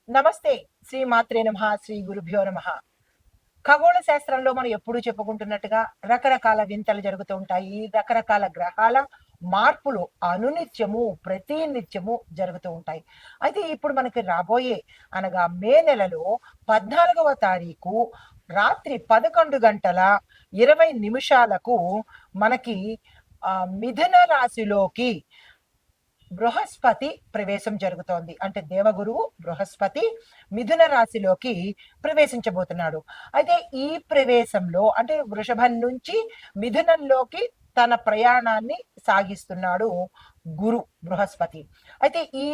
నమస్తే. శ్రీ మాత్రే నమః. శ్రీ గురుభ్యో నమః. ఖగోళ శాస్త్రంలో మనం ఎప్పుడూ చెప్పుకుంటున్నట్టుగా రకరకాల వింతలు జరుగుతూ ఉంటాయి. రకరకాల గ్రహాల మార్పులు అనునిత్యము, ప్రతి నిత్యము జరుగుతూ ఉంటాయి. అయితే ఇప్పుడు మనకి రాబోయే అనగా మే నెలలో 14వ తారీఖు రాత్రి 11:20 మనకి మిథున రాశిలోకి బృహస్పతి ప్రవేశం జరుగుతోంది. అంటే దేవగురువు బృహస్పతి మిథున రాశిలోకి ప్రవేశించబోతున్నాడు. అయితే ఈ ప్రవేశంలో అంటే వృషభం నుంచి మిథునంలోకి తన ప్రయాణాన్ని సాగిస్తున్నాడు గురు బృహస్పతి. అయితే ఈ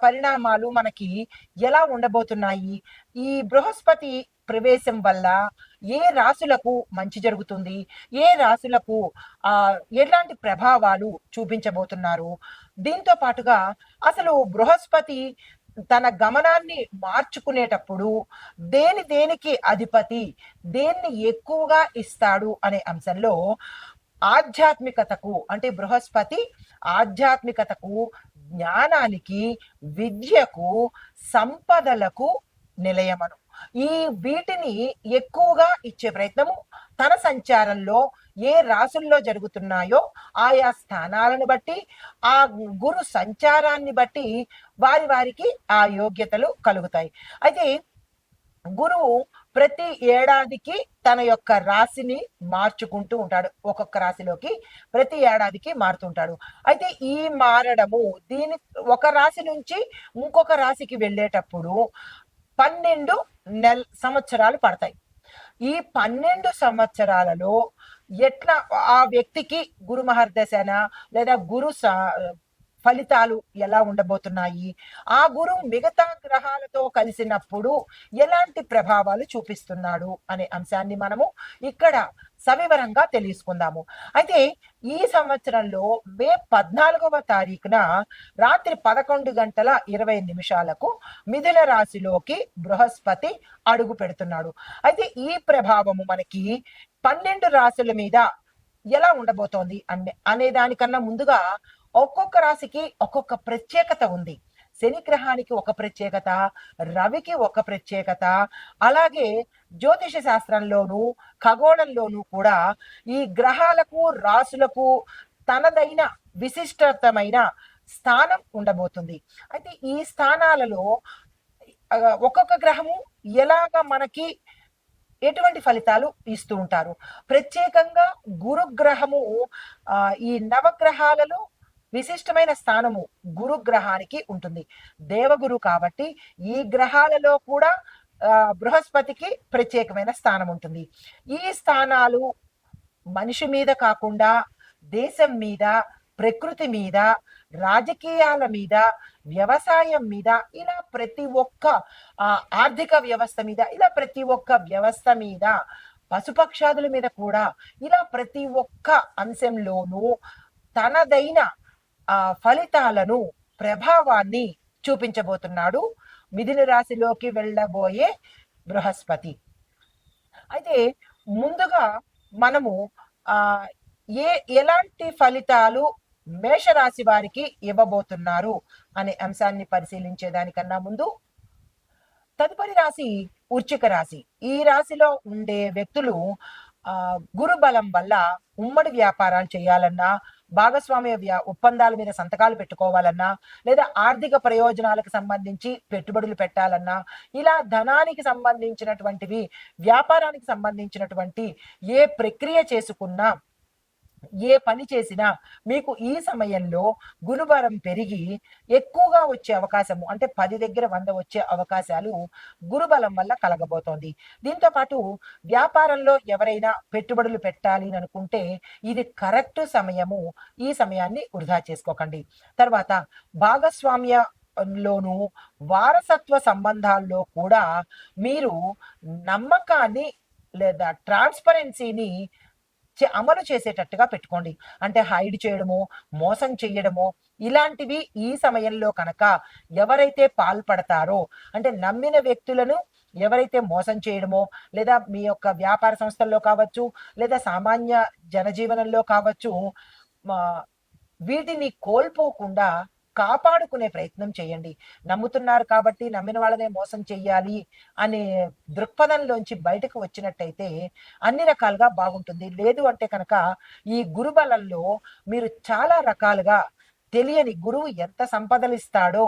పరిణామాలు మనకి ఎలా ఉండబోతున్నాయి? ఈ బృహస్పతి ప్రవేశం వల్ల ఏ రాశులకు మంచి జరుగుతుంది, ఏ రాశులకు ఎలాంటి ప్రభావాలు చూపించబోతున్నారు? దీంతో పాటుగా అసలు బృహస్పతి తన గమనాన్ని మార్చుకునేటప్పుడు దేనికి అధిపతి, దేన్ని ఎక్కువగా ఇస్తాడు అనే అంశంలో ఆధ్యాత్మికతకు అంటే బృహస్పతి ఆధ్యాత్మికతకు, జ్ఞానానికి, విద్యకు, సంపదలకు నిలయమను. ఈ వీటిని ఎక్కువగా ఇచ్చే ప్రయత్నము తన సంచారంలో ఏ రాసుల్లో జరుగుతున్నాయో ఆయా స్థానాలను బట్టి, ఆ గురు సంచారాన్ని బట్టి వారికి ఆ యోగ్యతలు కలుగుతాయి. అయితే గురువు ప్రతి ఏడాదికి తన యొక్క రాశిని మార్చుకుంటూ ఉంటాడు. ఒక్కొక్క రాశిలోకి ప్రతి ఏడాదికి మారుతుంటాడు. అయితే ఈ మారడము ఒక రాశి నుంచి ఇంకొక రాశికి వెళ్ళేటప్పుడు 12 సంవత్సరాలు పడతాయి. ఈ 12 సంవత్సరాలలో ఎట్లా ఆ వ్యక్తికి గురు మహర్దశన లేదా ఫలితాలు ఎలా ఉండబోతున్నాయి, ఆ గురువు మిగతా గ్రహాలతో కలిసినప్పుడు ఎలాంటి ప్రభావాలు చూపిస్తున్నాడు అనే అంశాన్ని మనము ఇక్కడ సవివరంగా తెలుసుకుందాము. అయితే ఈ సంవత్సరంలో మే 14వ తారీఖున రాత్రి 11:20 మిథున రాశిలోకి బృహస్పతి అడుగు పెడుతున్నాడు. అయితే ఈ ప్రభావము మనకి 12 రాశుల మీద ఎలా ఉండబోతోంది అనే దానికన్నా ముందుగా ఒక్కొక్క రాశికి ఒక్కొక్క ప్రత్యేకత ఉంది. శని గ్రహానికి ఒక ప్రత్యేకత, రవికి ఒక ప్రత్యేకత, అలాగే జ్యోతిష శాస్త్రంలోనూ ఖగోళంలోనూ కూడా ఈ గ్రహాలకు రాశులకు తనదైన విశిష్టతమైన స్థానం ఉండబోతుంది. అయితే ఈ స్థానాలలో ఒక్కొక్క గ్రహము ఎలాగ మనకి ఎటువంటి ఫలితాలు ఇస్తూ ఉంటారు. ప్రత్యేకంగా గురుగ్రహము ఈ నవగ్రహాలలో విశిష్టమైన స్థానము గురుగ్రహానికి ఉంటుంది. దేవగురు కాబట్టి ఈ గ్రహాలలో కూడా బృహస్పతికి ప్రత్యేకమైన స్థానం ఉంటుంది. ఈ స్థానాలు మనిషి మీద కాకుండా దేశం మీద, ప్రకృతి మీద, రాజకీయాల మీద, వ్యవసాయం మీద, ఇలా ప్రతి ఒక్క ఆర్థిక వ్యవస్థ మీద, ఇలా ప్రతి ఒక్క వ్యవస్థ మీద, పశుపక్షాదుల మీద కూడా ఇలా ప్రతి ఒక్క అంశంలోనూ తనదైన ఫలితాలను, ప్రభావాన్ని చూపించబోతున్నాడు మిథున రాశిలోకి వెళ్ళబోయే బృహస్పతి. అయితే ముందుగా మనము ఎలాంటి ఫలితాలు మేషరాశి వారికి ఇవ్వబోతున్నారు అనే అంశాన్ని పరిశీలించే దానికన్నా ముందు తదుపరి రాశి వృశ్చిక రాశి. ఈ రాశిలో ఉండే వ్యక్తులు గురు బలం వల్ల ఉమ్మడి వ్యాపారాలు చేయాలన్నా, భాగస్వామ్య ఒప్పందాల మీద సంతకాలు పెట్టుకోవాలన్నా, లేదా ఆర్థిక ప్రయోజనాలకు సంబంధించి పెట్టుబడులు పెట్టాలన్నా, ఇలా ధనానికి సంబంధించినటువంటివి, వ్యాపారానికి సంబంధించినటువంటి ఏ ప్రక్రియ చేసుకున్నా, ఏ పని చేసినా మీకు ఈ సమయంలో గురుబలం పెరిగి ఎక్కువగా వచ్చే అవకాశము అంటే 10 దగ్గర 100 వచ్చే అవకాశాలు గురుబలం వల్ల కలగబోతోంది. దీంతో పాటు వ్యాపారంలో ఎవరైనా పెట్టుబడులు పెట్టాలి అనుకుంటే ఇది కరెక్ట్ సమయము. ఈ సమయాన్ని వృధా చేసుకోకండి. తర్వాత భాగస్వామ్యంలోను వారసత్వ సంబంధాల్లో కూడా మీరు నమ్మకాన్ని లేదా ట్రాన్స్పరెన్సీని అమలు చేసేటట్టుగా పెట్టుకోండి. అంటే హైడ్ చేయడమో, మోసం చెయ్యడమో ఇలాంటివి ఈ సమయంలో కనుక ఎవరైతే పాల్పడతారో అంటే నమ్మిన వ్యక్తులను ఎవరైతే మోసం చేయడమో, లేదా మీ యొక్క వ్యాపార సంస్థల్లో కావచ్చు, లేదా సామాన్య జనజీవనంలో కావచ్చు, వీటిని కోల్పోకుండా కాపాడుకునే ప్రయత్నం చేయండి. నమ్ముతున్నారు కాబట్టి నమ్మిన వాళ్ళనే మోసం చెయ్యాలి అనే దృక్పథంలోంచి బయటకు వచ్చినట్టయితే అన్ని రకాలుగా బాగుంటుంది. లేదు అంటే కనుక ఈ గురుబలంలో మీరు చాలా రకాలుగా తెలియని గురువు ఎంత సంపదలిస్తాడో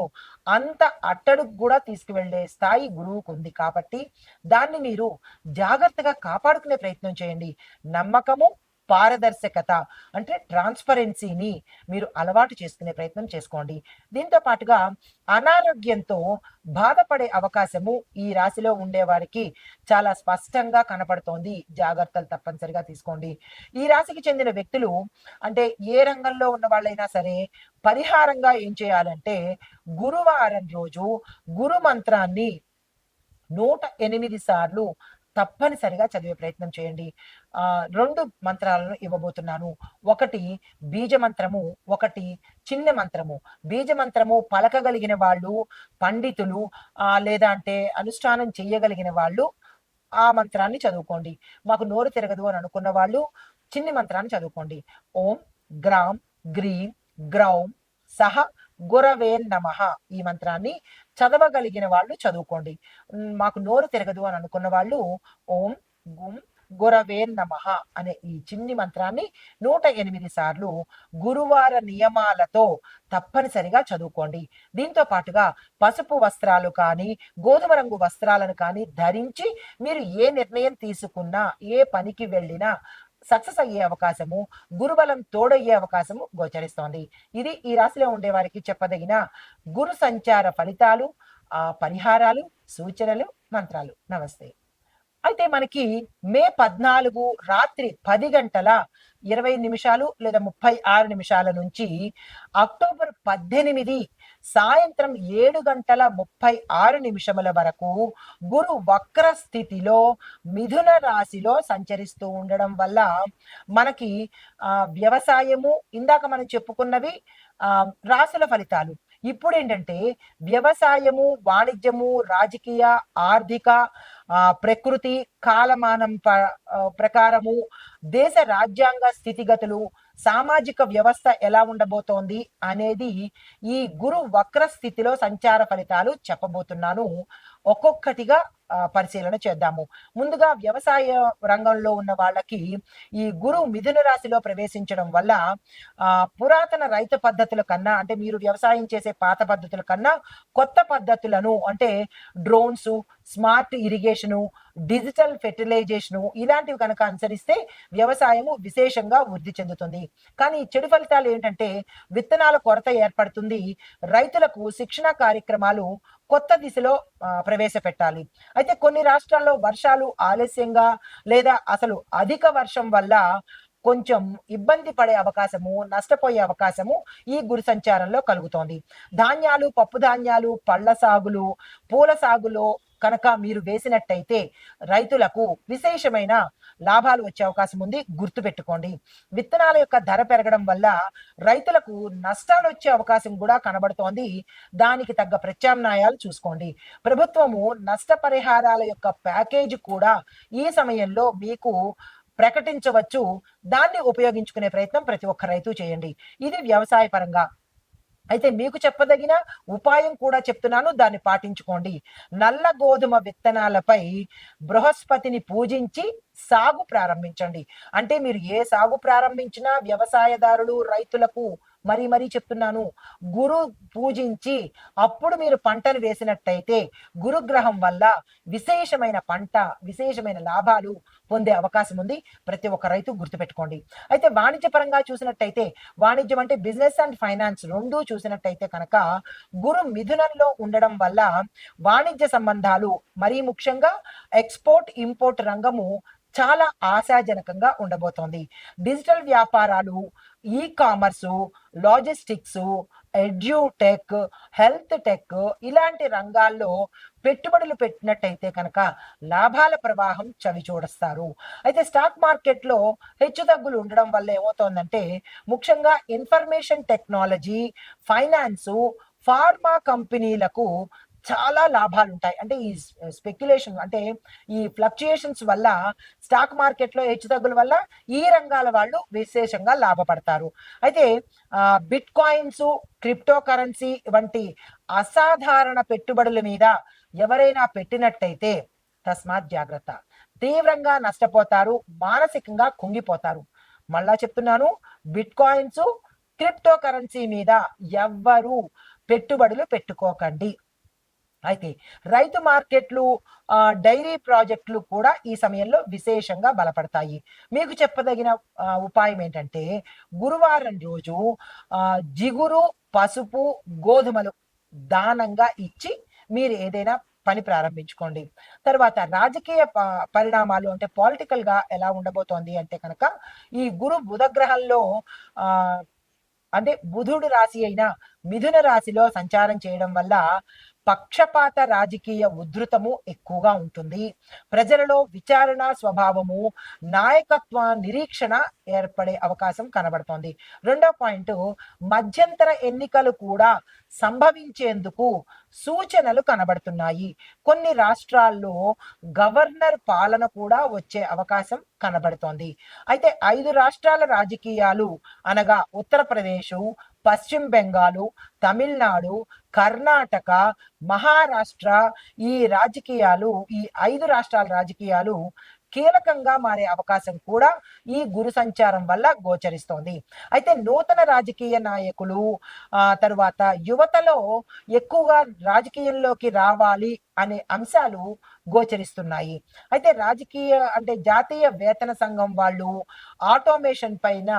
అంత అట్టడుగు కూడా తీసుకువెళ్ళే స్థాయి గురువుకుంది. కాబట్టి దాన్ని మీరు జాగ్రత్తగా కాపాడుకునే ప్రయత్నం చేయండి. నమ్మకము, పారదర్శకత అంటే ట్రాన్స్‌పరెన్సీని మీరు అలవాటు చేసుకునే ప్రయత్నం చేసుకోండి. దీంతో పాటుగా అనారోగ్యంతో బాధపడే అవకాశము ఈ రాశిలో ఉండేవారికి చాలా స్పష్టంగా కనపడుతోంది. జాగ్రత్తలు తప్పనిసరిగా తీసుకోండి. ఈ రాశికి చెందిన వ్యక్తులు అంటే ఏ రంగంలో ఉన్న వాళ్ళైనా సరే పరిహారంగా ఏం చేయాలంటే గురువారం రోజు గురు మంత్రాన్ని 108 సార్లు తప్పనిసరిగా చదివే ప్రయత్నం చేయండి. 2 మంత్రాలను ఇవ్వబోతున్నాను. ఒకటి బీజ మంత్రము, ఒకటి చిన్న మంత్రము. బీజ మంత్రము పలకగలిగిన వాళ్ళు, పండితులు లేదా అంటే అనుష్ఠానం చెయ్యగలిగిన వాళ్ళు ఆ మంత్రాన్ని చదువుకోండి. మాకు నోరు తిరగదు అని అనుకున్న వాళ్ళు చిన్ని మంత్రాన్ని చదువుకోండి. ఓం గ్రాం గ్రీం గ్రౌం సహ గురవే నమః ఈ మంత్రాన్ని చదవగలిగిన వాళ్ళు చదువుకోండి. మాకు నోరు తిరగదు అని అనుకున్న వాళ్ళు ఓం గుం గురవే నమః అనే ఈ చిన్ని మంత్రాన్ని 108 సార్లు గురువార నియమాలతో తప్పనిసరిగా చదువుకోండి. దీంతో పాటుగా పసుపు వస్త్రాలు కానీ, గోధుమ రంగు వస్త్రాలను కానీ ధరించి మీరు ఏ నిర్ణయం తీసుకున్నా, ఏ పనికి వెళ్ళినా సక్సెస్ అయ్యే అవకాశము, గురుబలం తోడయ్యే అవకాశము గోచరిస్తోంది. ఇది ఈ రాశిలో ఉండే వారికి చెప్పదగిన గురు సంచార ఫలితాలు, పరిహారాలు, సూచనలు, మంత్రాలు. నమస్తే. అయితే మనకి మే 14 రాత్రి 10:20 లేదా 36 నుంచి అక్టోబర్ 18 సాయంత్రం 7:36 వరకు గురు వక్ర స్థితిలో మిథున రాశిలో సంచరిస్తూ ఉండడం వల్ల మనకి వ్యవసాయము ఇందాక మనం చెప్పుకున్నవి రాశుల ఫలితాలు. ఇప్పుడేంటంటే వ్యవసాయము, వాణిజ్యము, రాజకీయ, ఆర్థిక, ప్రకృతి, కాలమానం ప్రకారము, దేశ రాజ్యాంగ స్థితిగతులు, సామాజిక వ్యవస్థ ఎలా ఉండబోతోంది అనేది ఈ గురు వక్ర స్థితిలో సంచార ఫలితాలు చెప్పబోతున్నాను. ఒక్కొక్కటిగా పరిశీలన చేద్దాము. ముందుగా వ్యవసాయ రంగంలో ఉన్న వాళ్ళకి ఈ గురువు మిథున రాశిలో ప్రవేశించడం వల్ల పురాతన రైతు పద్ధతుల కన్నా అంటే మీరు వ్యవసాయం చేసే పాత పద్ధతుల కన్నా కొత్త పద్ధతులను అంటే డ్రోన్స్, స్మార్ట్ ఇరిగేషను, డిజిటల్ ఫెర్టిలైజేషను ఇలాంటివి కనుక అనుసరిస్తే వ్యవసాయము విశేషంగా వృద్ధి చెందుతుంది. కానీ చెడు ఫలితాలు ఏంటంటే విత్తనాల కొరత ఏర్పడుతుంది. రైతులకు శిక్షణ కార్యక్రమాలు కొత్త దిశలో ప్రవేశపెట్టాలి. అయితే కొన్ని రాష్ట్రాల్లో వర్షాలు ఆలస్యంగా లేదా అసలు అధిక వర్షం వల్ల కొంచెం ఇబ్బంది పడే అవకాశము, నష్టపోయే అవకాశము ఈ గురు సంచారంలో కలుగుతోంది. ధాన్యాలు, పప్పు ధాన్యాలు, పళ్ళ సాగులు, పూల సాగులో కనుక మీరు వేసినట్టయితే రైతులకు విశేషమైన లాభాలు వచ్చే అవకాశం ఉంది. గుర్తుపెట్టుకోండి. విత్తనాల యొక్క ధర పెరగడం వల్ల రైతులకు నష్టాలు వచ్చే అవకాశం కూడా కనబడుతోంది. దానికి తగ్గ ప్రత్యామ్నాయాలు చూసుకోండి. ప్రభుత్వము నష్టపరిహారాల యొక్క ప్యాకేజీ కూడా ఈ సమయంలో మీకు ప్రకటించవచ్చు. దాన్ని ఉపయోగించుకునే ప్రయత్నం ప్రతి ఒక్క రైతు చేయండి. ఇది వ్యవసాయ పరంగా. అయితే మీకు చెప్పదగిన ఉపాయం కూడా చెప్తున్నాను, దాన్ని పాటించుకోండి. నల్ల గోధుమ విత్తనాలపై బృహస్పతిని పూజించి సాగు ప్రారంభించండి. అంటే మీరు ఏ సాగు ప్రారంభించినా వ్యవసాయదారులు, రైతులకు మరీ చెప్తున్నాను, గురు పూజించి అప్పుడు మీరు పంటను వేసినట్టయితే గురుగ్రహం వల్ల విశేషమైన పంట, విశేషమైన లాభాలు పొందే అవకాశం ఉంది. ప్రతి ఒక్క రైతు గుర్తుపెట్టుకోండి. అయితే వాణిజ్యపరంగా చూసినట్టయితే, వాణిజ్యం అంటే బిజినెస్ అండ్ ఫైనాన్స్ రెండూ చూసినట్టయితే కనుక గురు మిథునంలో ఉండడం వల్ల వాణిజ్య సంబంధాలు మరీ ముఖ్యంగా ఎక్స్పోర్ట్, ఇంపోర్ట్ రంగము చాలా ఆశాజనకంగా ఉండబోతోంది. డిజిటల్ వ్యాపారాలు, ఈ commerce, logistics, edutech, health tech ఇలాంటి రంగాల్లో పెట్టుబడులు పెట్టినట్టయితే కనుక లాభాల ప్రవాహం చవి చూడస్తారు. అయితే స్టాక్ మార్కెట్లో హెచ్చుతగ్గులు ఉండడం వల్ల ఏమవుతోందంటే ముఖ్యంగా ఇన్ఫర్మేషన్ టెక్నాలజీ, ఫైనాన్సు, ఫార్మా కంపెనీలకు చాలా లాభాలు ఉంటాయి. అంటే ఈ స్పెక్యులేషన్ అంటే ఈ ఫ్లక్చుయేషన్స్ వల్ల స్టాక్ మార్కెట్‌లో హెచ్చుతగ్గుల వల్ల ఈ రంగాల వాళ్ళు విశేషంగా లాభపడతారు. అయితే బిట్ కాయిన్స్, క్రిప్టో కరెన్సీ వంటి అసాధారణ పెట్టుబడుల మీద ఎవరైనా పెట్టినట్టయితే తస్మాత్ జాగ్రత్త. తీవ్రంగా నష్టపోతారు. మానసికంగా కుంగిపోతారు. మళ్ళా చెప్తున్నాను, బిట్ కాయిన్స్, క్రిప్టో కరెన్సీ మీద ఎవ్వరూ పెట్టుబడులు పెట్టుకోకండి. అయితే రైతు మార్కెట్లు, డైరీ ప్రాజెక్టులు కూడా ఈ సమయంలో విశేషంగా బలపడతాయి. మీకు చెప్పదగిన ఉపాయం ఏంటంటే గురువారం రోజు జిగురు, పసుపు, గోధుమలు దానంగా ఇచ్చి మీరు ఏదైనా పని ప్రారంభించుకోండి. తర్వాత రాజకీయ పరిణామాలు అంటే పొలిటికల్‌గా ఎలా ఉండబోతోంది అంటే కనుక ఈ గురు బుధ గ్రహంలో ఆహ్, అంటే బుధుడు రాశి అయిన మిథున రాశిలో సంచారం చేయడం వల్ల పక్షపాత రాజకీయ ఉధృతము ఎక్కువగా ఉంటుంది. ప్రజలలో విచారణ స్వభావము, నాయకత్వ నిరీక్షణ ఏర్పడే అవకాశం కనబడుతోంది. రెండో పాయింట్, మధ్యంతర ఎన్నికలు కూడా సంభవించేందుకు సూచనలు కనబడుతున్నాయి. కొన్ని రాష్ట్రాల్లో గవర్నర్ పాలన కూడా వచ్చే అవకాశం కనబడుతోంది. అయితే 5 రాష్ట్రాల రాజకీయాలు అనగా ఉత్తరప్రదేశ్, పశ్చిమ బెంగాలు, తమిళనాడు, కర్ణాటక, మహారాష్ట్ర, ఈ రాజకీయాలు, ఈ 5 రాష్ట్రాల రాజకీయాలు కీలకంగా మారే అవకాశం కూడా ఈ గురు సంచారం వల్ల గోచరిస్తోంది. అయితే నూతన రాజకీయ నాయకులు, తరువాత యువతలో ఎక్కువగా రాజకీయంలోకి రావాలి అనే అంశాలు గోచరిస్తున్నాయి. అయితే రాజకీయ అంటే జాతీయ వేతన సంఘం వాళ్ళు ఆటోమేషన్ పైన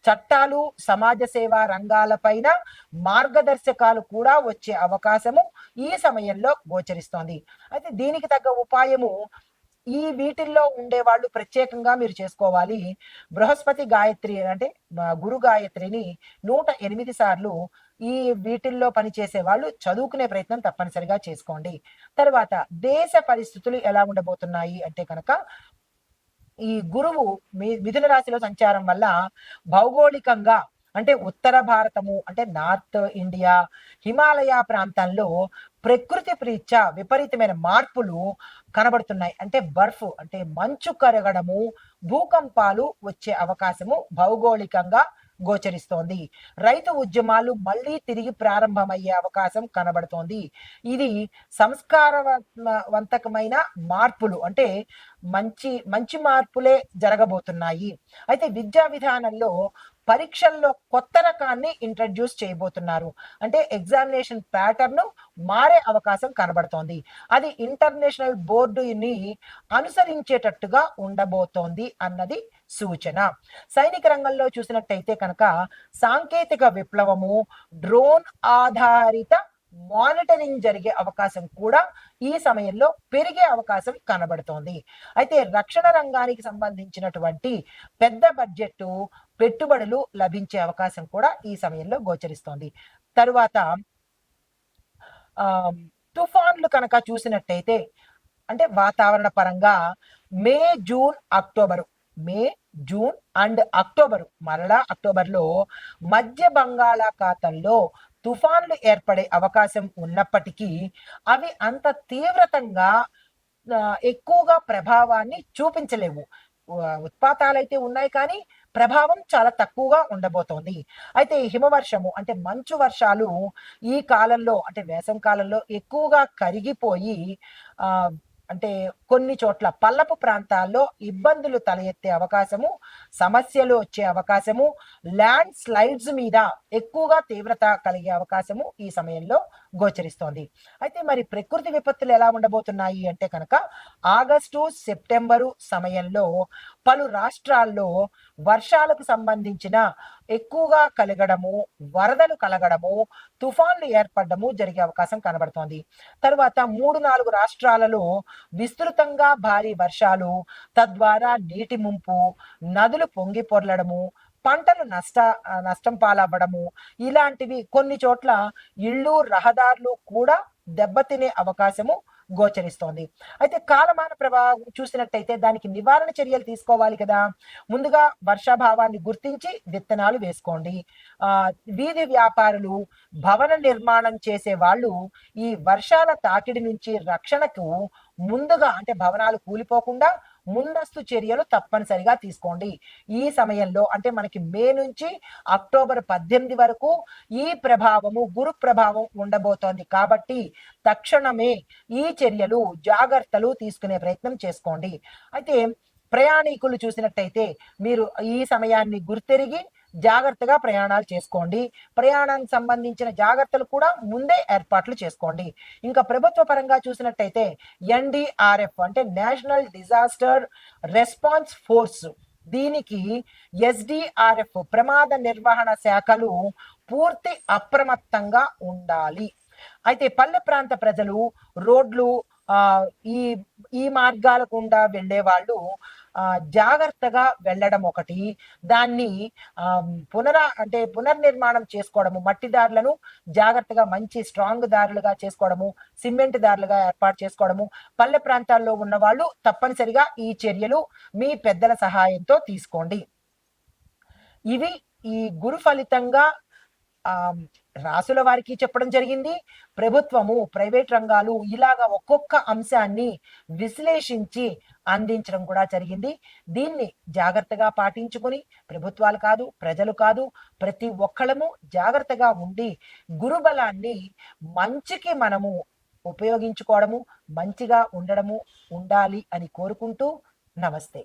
చట్టాలు, సమాజ సేవా రంగాల పైన మార్గదర్శకాలు కూడా వచ్చే అవకాశము ఈ సమయంలో గోచరిస్తోంది. అయితే దీనికి తగ్గ ఉపాయము ఈ వీటిల్లో ఉండేవాళ్ళు ప్రత్యేకంగా మీరు చేసుకోవాలి. బృహస్పతి గాయత్రి అంటే గురు గాయత్రిని 108 సార్లు ఈ వీటిల్లో పనిచేసే వాళ్ళు చదువుకునే ప్రయత్నం తప్పనిసరిగా చేసుకోండి. తర్వాత దేశ పరిస్థితులు ఎలా ఉండబోతున్నాయి అంటే కనుక ఈ గురువు మిథున రాశిలో సంచారం వల్ల భౌగోళికంగా అంటే ఉత్తర భారతము అంటే నార్త్ ఇండియా, హిమాలయ ప్రాంతాల్లో ప్రకృతి రీత్యా విపరీతమైన మార్పులు కనబడుతున్నాయి. అంటే బర్ఫ్ అంటే మంచు కరగడము, భూకంపాలు వచ్చే అవకాశము భౌగోళికంగా గోచరిస్తోంది. రైతు ఉద్యమాలు మళ్ళీ తిరిగి ప్రారంభమయ్యే అవకాశం కనబడుతోంది. ఇది సంస్కారవంతకమైన మార్పులు అంటే మంచి మంచి మార్పులే జరగబోతున్నాయి. అయితే విద్యా విధానంలో పరీక్షల్లో కొత్త రకాన్ని ఇంట్రడ్యూస్ చేయబోతున్నారు. అంటే ఎగ్జామినేషన్ ప్యాటర్న్ మారే అవకాశం కనబడుతోంది. అది ఇంటర్నేషనల్ బోర్డుని అనుసరించేటట్టుగా ఉండబోతోంది అన్నది సూచన. సైనిక రంగంలో చూసినట్టయితే కనుక సాంకేతిక విప్లవము, డ్రోన్ ఆధారిత మానిటరింగ్ జరిగే అవకాశం కూడా ఈ సమయంలో పెరిగే అవకాశం కనబడుతోంది. అయితే రక్షణ రంగానికి సంబంధించినటువంటి పెద్ద బడ్జెట్ పెట్టుబడులు లభించే అవకాశం కూడా ఈ సమయంలో గోచరిస్తోంది. తరువాత తుఫాన్లు కనుక చూసినట్టయితే అంటే వాతావరణ పరంగా May, June, October May, June and October మరలా అక్టోబర్లో మధ్య బంగాళాఖాతంలో తుఫాన్లు ఏర్పడే అవకాశం ఉన్నప్పటికీ అవి అంత తీవ్రతంగా ఎక్కువగా ప్రభావాన్ని చూపించలేవు. ఉత్పాతాలైతే ఉన్నాయి కానీ ప్రభావం చాలా తక్కువగా ఉండబోతోంది. అయితే హిమవర్షము అంటే మంచు వర్షాలు ఈ కాలంలో అంటే వేసవి కాలంలో ఎక్కువగా కరిగిపోయి అంటే కొన్ని చోట్ల పల్లపు ప్రాంతాల్లో ఇబ్బందులు తల ఎత్తే అవకాశము, సమస్యలు వచ్చే అవకాశము, ల్యాండ్ స్లైడ్స్ మీద ఎక్కువగా తీవ్రత కలిగే అవకాశము ఈ సమయంలో గోచరిస్తోంది. అయితే మరి ప్రకృతి విపత్తులు ఎలా ఉండబోతున్నాయి అంటే కనుక ఆగస్టు, సెప్టెంబరు సమయంలో పలు రాష్ట్రాల్లో వర్షాలకు సంబంధించిన ఎక్కువగా కలగడము, వరదలు కలగడము, తుఫాన్లు ఏర్పడము జరిగే అవకాశం కనబడుతోంది. తర్వాత 3-4 రాష్ట్రాలలో విస్తృతంగా భారీ వర్షాలు, తద్వారా నీటి ముంపు, నదులు పొంగి పొర్లడము, పంటలు నష్టం పాలవ్వడము, ఇలాంటివి కొన్ని చోట్ల ఇళ్ళు, రహదారులు కూడా దెబ్బతినే అవకాశము గోచరిస్తోంది. అయితే కాలమాన ప్రభావం చూసినట్టయితే దానికి నివారణ చర్యలు తీసుకోవాలి కదా. ముందుగా వర్షాభావాన్ని గుర్తించి విత్తనాలు వేసుకోండి. వీధి వ్యాపారులు, భవన నిర్మాణం చేసే వాళ్ళు ఈ వర్షాల తాకిడి నుంచి రక్షణకు ముందుగా అంటే భవనాలు కూలిపోకుండా ముందస్తు చర్యలు తప్పనిసరిగా తీసుకోండి. ఈ సమయంలో అంటే మనకి మే నుంచి అక్టోబర్ 18 వరకు ఈ ప్రభావము గురు ప్రభావం ఉండబోతోంది కాబట్టి తక్షణమే ఈ చర్యలు జాగ్రత్తలు తీసుకునే ప్రయత్నం చేసుకోండి. అయితే ప్రయాణికులు చూసినట్టయితే మీరు ఈ సమయాన్ని గుర్తెరిగి జాగ్రత్తగా ప్రయాణాలు చేసుకోండి. ప్రయాణానికి సంబంధించిన జాగ్రత్తలు కూడా ముందే ఏర్పాట్లు చేసుకోండి. ఇంకా ప్రభుత్వ పరంగా చూసినట్టయితే ఎన్డీఆర్ఎఫ్ అంటే నేషనల్ డిజాస్టర్ రెస్పాన్స్ ఫోర్స్, దీనికి ఎస్డిఆర్ఎఫ్ ప్రమాద నిర్వహణ శాఖలు పూర్తి అప్రమత్తంగా ఉండాలి. అయితే పల్లె ప్రాంత ప్రజలు రోడ్లు ఈ ఈ మార్గాల గుండా వెళ్ళే వాళ్ళు జాగ్రత్తగా వెళ్ళడం ఒకటి, దాన్ని పునర్నిర్మాణం చేసుకోవడము, మట్టి దారులను జాగ్రత్తగా మంచి స్ట్రాంగ్ దారులుగా చేసుకోవడము, సిమెంట్ దారులుగా ఏర్పాటు చేసుకోవడము, పల్లె ప్రాంతాల్లో ఉన్న వాళ్ళు తప్పనిసరిగా ఈ చర్యలు మీ పెద్దల సహాయంతో తీసుకోండి. ఇవి ఈ గురు ఫలితంగా రాసుల వారికి చెప్పడం జరిగింది. ప్రభుత్వము, ప్రైవేట్ రంగాలు ఇలాగా ఒక్కొక్క అంశాన్ని విశ్లేషించి అందించడం కూడా జరిగింది. దీన్ని జాగ్రత్తగా పాటించుకుని ప్రభుత్వాలు కాదు, ప్రజలు కాదు, ప్రతి ఒక్కళ్ళము జాగ్రత్తగా ఉండి గురుబలాన్ని మంచికి మనము ఉపయోగించుకోవడము, మంచిగా ఉండాలి అని కోరుకుంటూ నమస్తే.